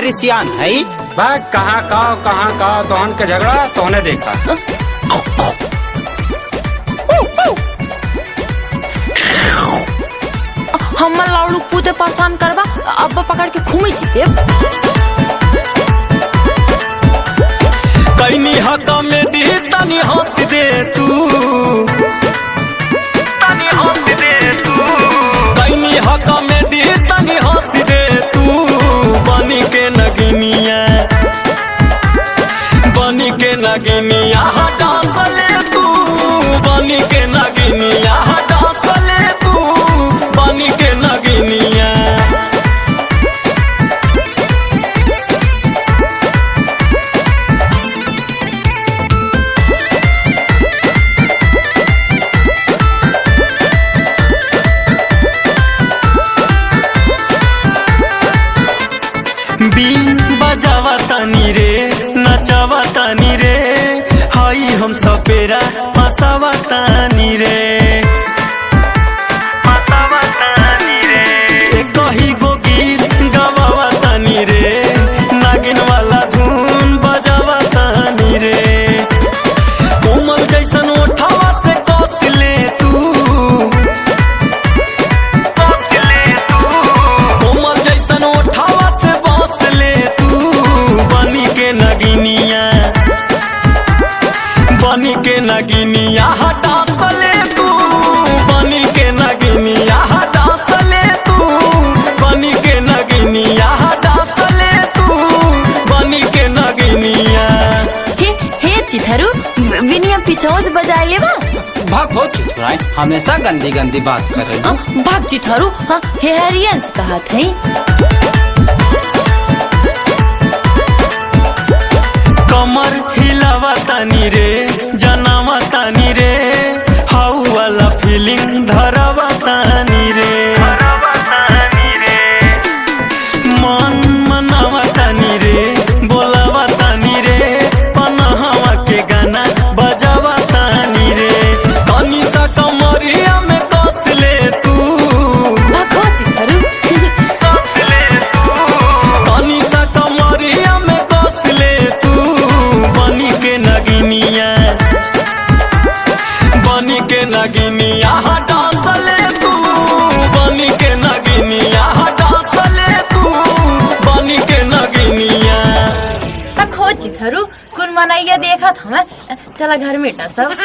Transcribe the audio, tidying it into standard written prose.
मेरी सियान है भाई कहाँ का तोहन के झगड़ा तोहने देखा। हमर लाड़ू पूते परेशान करबा अब पकड़ के घूमी जीते। कैनी हक में दी तनी हंस दे तू, तनी हंस दे तू। कैनी हक में दी तनी हंस दे तू। बनी के नगिनिया, बनी के नगिनिया डांस ले तू। बनी के नगिनिया डांस ले तू। बनी के नगिनिया बीन बजावा तानी रे, नचावा तानी रे। हाई हम सपेरा हंसावा तानी रे, हंसावा तानी रे। एक ही गो गीत गवावा तानी रे, नागिन वाला धुन बजावा तानी रे। कोमल जैसन ओठावा से कस ले तू, कस ले तू। कोमल जैसन ओठावा से बस ले तू। बनी के नगिनिया, बनी के नगिनिया डांस ले तू। बनी के नगिनिया डांस ले तू। बनी के नगिनिया डांस ले तू। बनी के नगिनिया। हे चिथरू विनिया पीछे से बजा ले बा। भाग हो चिथुराई, हमेशा गंदी गंदी बात कर रही हो। भाग चिथरू। हाँ हे हरियंस कहा थे। कमर हिलावा तानी रे, जनावा तानी रे। हाउ वाला फीलिंग धरावा तानी रे, मन मनावा तानी रे, बोलावा तानी रे। पनाहवा के गाना बजावा तानी रे। तनी सा कमरिया में कस ले तू, भाग हो चिथरू। कस ले तू। तनी सा कमरिया में कस ले तू। बनी के नगिनिया, बनी के नगिनिया डांस ले तू। बनी के नगिनिया डांस ले तू। बनी के नगिनिया तक हो चिथरू कुन मनाइया देखा था मैं। चला घर में सब।